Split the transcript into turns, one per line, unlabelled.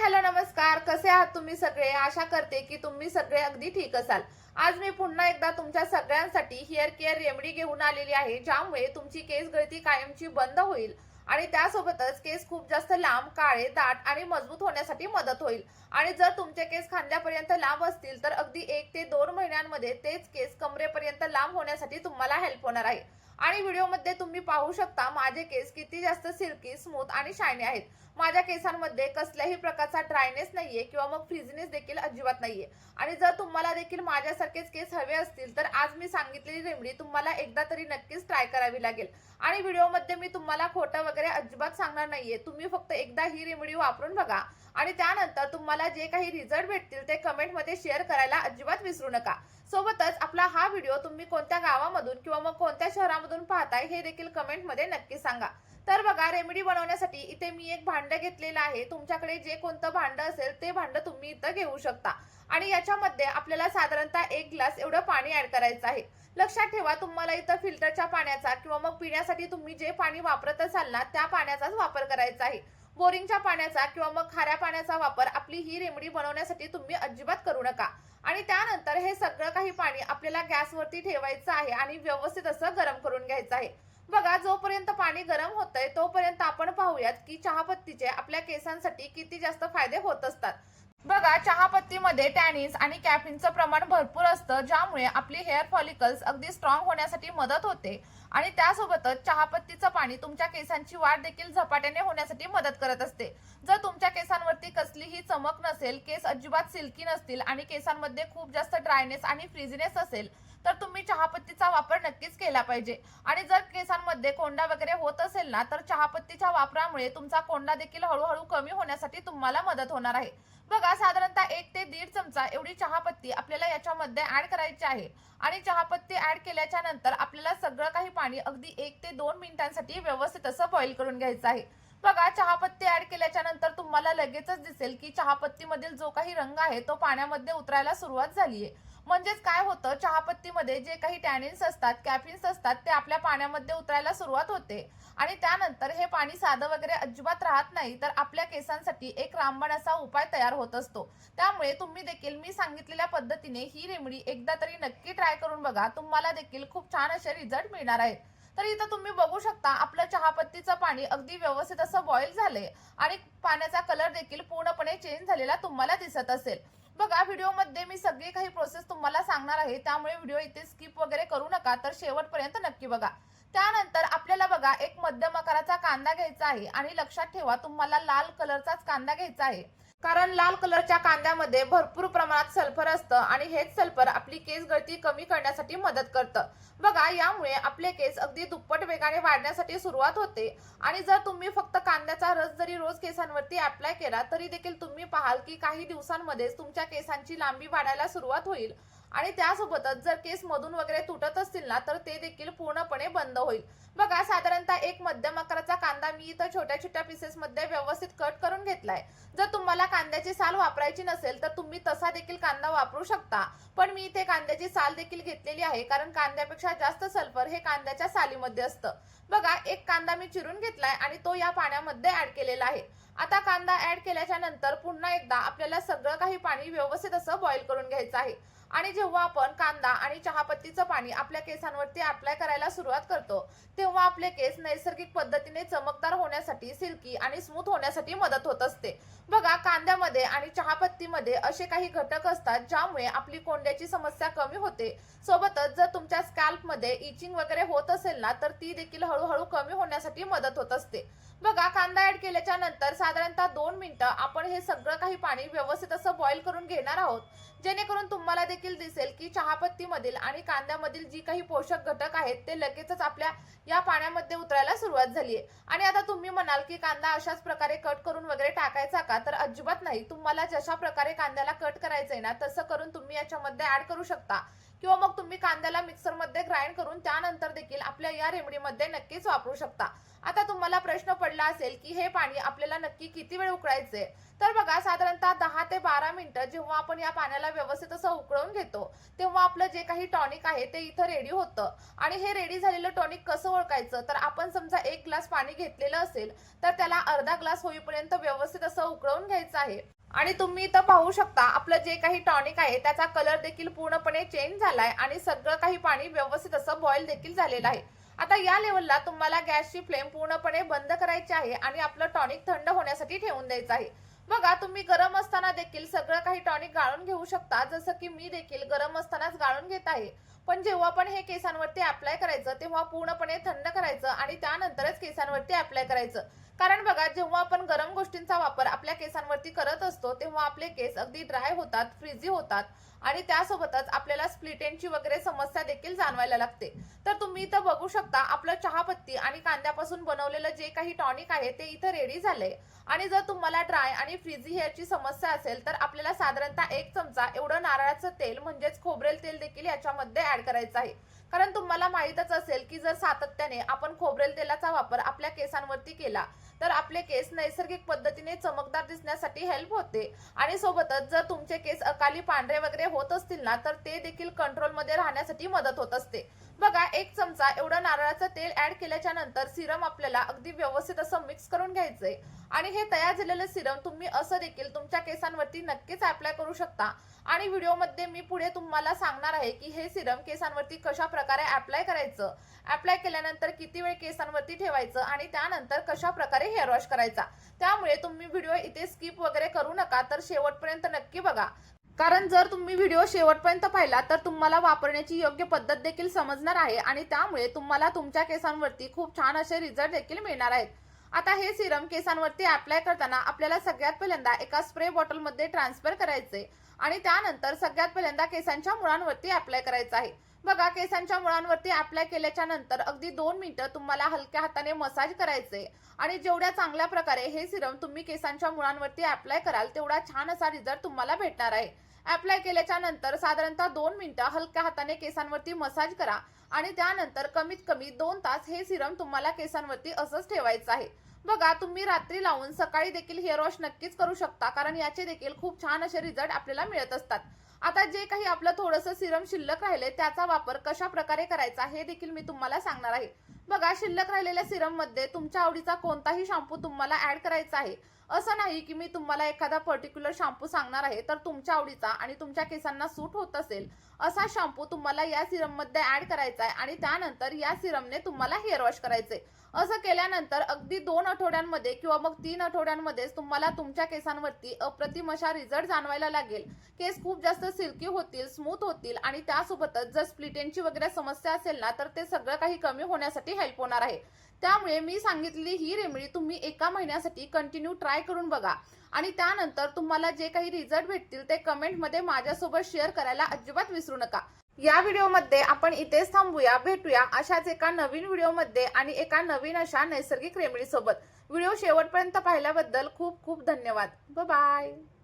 Hello नमस्कार, कसे आहात तुम्ही सगळे? आशा करते की तुम्ही सगळे अगदी ठीक असाल। आज मी पुन्हा एकदा तुमच्या सगळ्यांसाठी हेअर केअर रेमेडी घेऊन आलेली आहे, ज्यामुळे तुमची केस गळती कायमची बंद होईल आणि त्यासोबतच केस खूप जास्त लांब, काळे, दाट आणि मजबूत होण्यासाठी मदत होईल। आणि जर तुमचे केस खांद्यापर्यंत लांब असतील तर अगदी 1 ते 2 महिन्यांमध्ये तेच केस कमरेपर्यंत लांब होण्यासाठी तुम्हाला हेल्प होणार आहे। आणि व्हिडिओमध्ये तुम्ही पाहू शकता माझे केस किती जास्त सिल्की, स्मूथ आणि शायनी आहेत। माझ्या केसांमध्ये कसल्याही प्रकारचा ड्रायनेस नाहीये किंवा मग फ्रिझीनेस देखील अजिबात नाहीये। आणि जर तुम्हाला देखील माझ्यासारखेच केस हवे असतील तर आज मी सांगितलेली रेमेडी तुम्हाला एकदा तरी नक्कीच ट्राय करावी लागेल। आणि व्हिडिओमध्ये मी तुम्हाला खोटं वगैरे अजिबात सांगणार नाहीये, तुम्ही फक्त एकदा ही रेमेडी वापरून बघा आणि त्यानंतर तुम्हाला जे काही रिझल्ट भेटतील ते कमेंटमध्ये शेअर करायला अजिबात विसरू नका। सोबतच आपला हा व्हिडिओ तुम्ही कोणत्या गावामधून किंवा मग कोणत्या शहरामधून पाहताय हे देखील कमेंटमध्ये नक्की सांगा। तर बघा, रेमेडी बनवण्यासाठी इथे मी एक भांड घेतलेलं आहे। तुमच्याकडे जे कोणतं भांड असेल ते भांड तुम्ही इथं घेऊ शकता आणि याच्यामध्ये आपल्याला साधारणतः 1 ग्लास एवढं पाणी ऍड करायचं आहे। लक्षात ठेवा, तुम्हाला इथं फिल्टरच्या पाण्याचा किंवा मग पिण्यासाठी तुम्ही जे पाणी वापरत असाल ना त्या पाण्याचाच वापर करायचा आहे। बोरिंगच्या पाण्याचा किंवा मग खाऱ्या पाण्याचा वापर आपली ही रेमेडी बनवण्यासाठी तुम्ही अजिबात करू नका। आणि त्यानंतर हे सगळं काही पाणी आपल्याला गॅसवरती ठेवायचं आहे आणि व्यवस्थित असं गरम करून घ्यायचं आहे। बघा, जोपर्यंत पाणी गरम होतंय तोपर्यंत आपण पाहूयात की चहापत्तीचे आपल्या केसांसाठी किती जास्त फायदे होत असतात। बघा, चहापत्तीमध्ये टॅनिन्स आणि कॅफीनचं प्रमाण भरपूर असतं, ज्यामुळे आपली हेअर फॉलिकल्स अगदी स्ट्रॉंग होण्यासाठी मदत होते। आणि त्यासोबतच चहापत्तीचं पाणी तुमच्या केसांची वाढ देखील झपाट्याने होण्यासाठी मदत करत असते। जर तुमच्या केसांवरती कसलीही चमक नसेल, केस अजिबात सिल्की नसतील आणि केसांमध्ये खूप जास्त ड्रायनेस आणि फ्रिझीनेस असेल तर तुम्ही चहापत्तीचा वापर नक्कीच केला पाहिजे। आणि जर केसांमध्ये कोंडा वगैरे होत असेल ना तर चहापत्तीच्या वापरामुळे तुमचा कोंडा देखील हळूहळू कमी होण्यासाठी तुम्हाला मदत होणार आहे। बघा, साधारणतः 1 ते 1.5 चमचा एवढी चहापत्ती आपल्याला याच्यामध्ये ऍड करायची आहे। आणि चहापत्ती ऍड केल्याच्या नंतर आपल्याला सगळं काही पाणी अगदी 1 ते 2 मिनिटांसाठी व्यवस्थित असं बॉईल करून घ्यायचं आहे। बघा, चहापत्ती ऍड केल्याच्या नंतर तुम्हाला लगेचच दिसेल की चहापत्तीमधील जो काही रंग आहे तो पाण्यामध्ये उतरायला सुरुवात झालीये। म्हणजेच काय होतं, चहापत्तीमध्ये जे काही टॅनिन्स असतात, कॅफिन्स असतात ते आपल्या पाण्यामध्ये उतरायला सुरुवात होते आणि त्यानंतर हे पाणी साधं वगैरे अजिबात राहत नाही, तर आपल्या केसांसाठी एक रामबाण असा उपाय तयार होत असतो। त्यामुळे तुम्ही देखील मी सांगितलेल्या पद्धतीने ही रेमेडी एकदा तरी नक्की ट्राय करून बघा, तुम्हाला देखील खूप छान असे रिझल्ट मिळणार आहेत। तर इथं तुम्ही बघू शकता आपलं चहापत्तीचं पाणी अगदी व्यवस्थित असं बॉईल झालंय आणि पाण्याचा कलर देखील पूर्णपणे चेंज झालेला तुम्हाला दिसत असेल। बघा, व्हिडिओमध्ये मी सगळी काही प्रोसेस तुम्हाला सांगणार आहे, त्यामुळे व्हिडिओ इथे स्किप वगैरे करू नका, तर शेवटपर्यंत नक्की बघा। त्यानंतर आपल्याला बघा एक मध्यम आकाराचा कांदा घ्यायचा आहे आणि लक्षात ठेवा तुम्हाला लाल कलरचाच कांदा घ्यायचा आहे, कारण लाल कलरच्या कांद्यामध्ये भरपूर प्रमाणात सल्फर असतं आणि हेच सल्फर आपली केस गळती कमी करण्यासाठी मदत करतं। बघा, यामुळे आपले केस अगदी दुप्पट वेगाने वाढण्यासाठी सुरुवात होते। आणि जर तुम्ही फक्त कांद्याचा रस जरी रोज केसांवरती अप्लाय केला तरी देखील तुम्ही पाहाल की काही दिवसांमध्येच तुमच्या केसांची लांबी वाढायला सुरुवात होईल। आणि त्यासोबतच जर केस मधून वगैरे तुटत असतील ना तर ते देखील पूर्णपणे बंद होईल। बघा, साधारणतः एक मध्यम आकाराचा कांदा मी इथं छोट्या छोट्या पीसेस मध्ये व्यवस्थित कट करून घेतलाय। जर तुम्हाला कांद्याची साल वापरायची नसेल तर तुम्ही तसा देखील कांदा वापरू शकता, पण मी इथे कांद्याची साल देखील घेतलेली आहे, कारण कांद्यापेक्षा जास्त सल्फर हे कांद्याच्या सालीमध्ये असतं। बघा, एक कांदा मी चिरून घेतलाय आणि तो या पाण्यामध्ये ऍड केलेला आहे। आता कांदा ऍड केल्याच्या नंतर पुन्हा एकदा आपल्याला सगळं काही पाणी व्यवस्थित असं बॉईल करून घ्यायचं आहे। आणि जेव्हा आपण कांदा आणि चहापत्तीचं पाणी आपल्या केसांवरती अप्लाय करायला सुरुवात करतो तेव्हा आपले केस नैसर्गिक पद्धतीने चमकदार होण्यासाठी, सिल्की आणि स्मूथ होण्यासाठी मदत होत असते। बघा, कांद्यामध्ये आणि चहापत्तीमध्ये असे काही घटक असतात ज्यामुळे आपली कोंड्याची समस्या कमी होते। सोबतच जर तुमच्या स्कॅल्पमध्ये इचिंग वगैरे होत असेल ना तर ती देखील हळूहळू कमी होण्यासाठी मदत होत असते। बघा, कांदा ऍड केल्याच्या नंतर साधारणतः 2 मिनिटं आपण हे सगळं काही पाणी व्यवस्थित असं बॉईल करून घेणार आहोत, जेणेकरून तुम्हाला देखील दिसेल की चहापत्तीमधील आणि कांद्यामधील जी काही पोषक घटक आहेत ते लगेचच आपल्या या पाण्यामध्ये उतरायला सुरुवात झाली आहे। आणि आता तुम्ही म्हणाल की कांदा अशाच प्रकारे कट करून वगैरे टाकायचा का, तर अजिबात नाही। तुम्हाला जशा प्रकारे कांद्याला कट करायचंय ना तसं करून तुम्ही याच्यामध्ये ऍड करू शकता किंवा मग तुम्ही कांद्याला मिक्सरमध्ये ग्राइंड करून त्यानंतर देखील आपल्या या रेमेडीमध्ये नक्कीच वापरू शकता। आता तुम्हाला प्रश्न पडला असेल की हे पाणी आपल्याला नक्की किती वेळ उकळायचे, तर बघा साधारणतः 10 ते 12 मिनिटं जेव्हा आपण या पाण्याला व्यवस्थित असं उकळून घेतो तेव्हा आपलं जे काही टॉनिक आहे ते इथं रेडी होतं। आणि हे रेडी झालेलं टॉनिक कसं ओळखायचं, तर आपण समजा 1 ग्लास पाणी घेतलेलं असेल तर त्याला अर्धा ग्लास होईपर्यंत व्यवस्थित असं उकळून घ्यायचं आहे। आणि तुम्ही इथं पाहू शकता आपलं जे काही टॉनिक आहे त्याचा कलर देखील पूर्णपणे चेंज झालाय आणि सगळं काही पाणी व्यवस्थित असं बॉईल देखील झालेलं आहे। आता या लेवलला तुम्हाला गॅसची फ्लेम पूर्णपणे बंद करायची आहे आणि आपलं टॉनिक थंड होण्यासाठी ठेवून द्यायचं आहे। बघा तुम्ही गरम असताना देखील सगळं काही टॉनिक गाळून घेऊ शकता, जसं की मी देखील गरम असतानाच गाळून घेत आहे। पण जेव्हा पण हे केसांवरती अप्लाय करायचं तेव्हा पूर्णपणे थंड करायचं आणि त्यानंतरच केसांवरती अप्लाय करायचं। कारण बघा जेव्हा आपण गरम गोष्टींचा वापर आपल्या केसांवरती करत असतो तेव्हा आपले केस अगदी ड्राय होतात, फ्रीजी होतात आणि त्यासोबतच आपल्याला स्प्लिट एंडची वगैरे समस्या देखील जाणवायला लागते। तर तुम्ही इथं बघू शकता आपलं चहापत्ती आणि कांद्यापासून बनवलेलं जे काही टॉनिक आहे ते इथं रेडी झालंय। आणि जर तुम्हाला ड्राय आणि फ्रीजी हेअरची समस्या असेल तर आपल्याला साधारणतः 1 चमचा एवढं नारळाचं तेल म्हणजेच खोबरेल तेल देखील याच्यामध्ये ऍड करायचं आहे। कारण तुम्हाला माहीतच असेल की जर सातत्याने आपण खोबरेल तेलाचा वापर आपल्या केसांवरती केला तर आपले केस नैसर्गिक पद्धतीने चमकदार दिसण्यासाठी हेल्प होते आणि सोबतच जर तुमचे केस अकाली पांढरे वगैरे होत असतील ना तर ते देखील कंट्रोलमध्ये राहण्यासाठी मदत होत असते। बघा 1 चमचा एवढं नारळाचं तेल ऍड केल्याच्या नंतर सिरम आपल्याला अगदी व्यवस्थित असं मिक्स करून घ्यायचंय आणि हे तयार झालेलं सिरम तुम्ही असं देखील तुमच्या केसांवरती नक्कीच अप्लाय करू शकता। आणि व्हिडिओमध्ये मी पुढे तुम्हाला सांगणार आहे की हे सिरम केसांवरती कशा प्रकारे अप्लाय करायचं, अप्लाय केल्यानंतर किती वेळ केसांवरती ठेवायचं आणि त्यानंतर कशा प्रकारे हेअर वॉश करायचा। त्यामुळे तुम्ही व्हिडिओ इथे स्किप वगैरे करू नका, तर शेवटपर्यंत नक्की बघा। कारण जर तुम्ही व्हिडिओ शेवटपर्यंत पाहिला तर तुम्हाला वापरण्याची योग्य पद्धत देखील समजणार आहे आणि त्यामुळे तुम्हाला तुमच्या केसांवरती खूप छान असे रिझल्ट देखील मिळणार आहेत। आता हे सिरम केसांवरती अप्लाय करताना आपल्याला सगळ्यात पहिल्यांदा एका स्प्रे बॉटलमध्ये ट्रान्सफर करायचे आणि त्यानंतर सगळ्यात पहिल्यांदा केसांच्या मुळांवरती अप्लाय करायचं आहे। बघा केसांच्या मुळांवरती अप्लाय केल्याच्या नंतर अगदी 2 मिनिटं तुम्हाला हलक्या हाताने मसाज करायचे आणि जेवढ्या चांगल्या प्रकारे हे सिरम तुम्ही केसांच्या मुळांवरती अप्लाय कराल तेवढा छान असा रिझल्ट तुम्हाला भेटणार आहे। अप्लाय केल्याच्या नंतर साधारणतः 2 मिनिटं हलक्या हाताने केसांवरती मसाज करा आणि त्यानंतर कमीत कमी 2 तास हे सिरम तुम्हाला केसांवरती असंच ठेवायचं आहे। बघा तुम्ही रात्री लावून सकाळी देखील हेअर वॉश नक्कीच करू शकता, कारण याचे देखील खूप छान असे रिझल्ट आपल्याला मिळत असतात। आता जे काही आपलं थोडंसं सिरम शिल्लक राहिले त्याचा वापर कशा प्रकारे करायचा हे देखील मी तुम्हाला सांगणार आहे। बघा शिल्लक राहिलेल्या सिरम मध्ये तुमच्या आवडीचा कोणताही शॅम्पू तुम्हाला ऍड करायचा आहे। असं नाही की मी तुम्हाला एखादा पर्टिक्युलर शॅम्पू सांगणार आहे तर तुमच्या आवडीचा आणि तुमच्या केसांना सूट होत असेल असा शॅम्पू तुम्हाला या सिरम मध्ये ऍड करायचा आहे आणि त्यानंतर या सिरमने तुम्हाला हेअर वॉश करायचे। असं केल्यानंतर अगदी 2 आठवड्यांमध्ये किंवा मग 3 आठवड्यांमध्येच तुम्हाला तुमच्या केसांवरती अप्रतिम असा रिझल्ट जाणवायला लागेल। केस खूप जास्त सिल्की होतील, स्मूथ होतील आणि त्यासोबतच जर स्प्लिट एंडची वगैरे समस्या असेल ना तर ते सगळं काही कमी होण्यासाठी हेल्प होणार आहे। त्यामुळे मी सांगितलेली ही रेमेडी तुम्ही 1 महिन्यासाठी कंटिन्यू ट्राय करून बघा आणि त्यानंतर तुम्हाला जे काही रिझल्ट भेटतील ते कमेंटमध्ये माझ्यासोबत शेअर करायला अजिबात विसरू नका। या व्हिडिओमध्ये आपण इथेच थांबूया, भेटूया अशाच एका नवीन व्हिडिओमध्ये आणि एका नवीन अशा नैसर्गिक रेमेडी सोबत। व्हिडिओ शेवटपर्यंत पाहिल्याबद्दल खूप खूप धन्यवाद। Bye bye.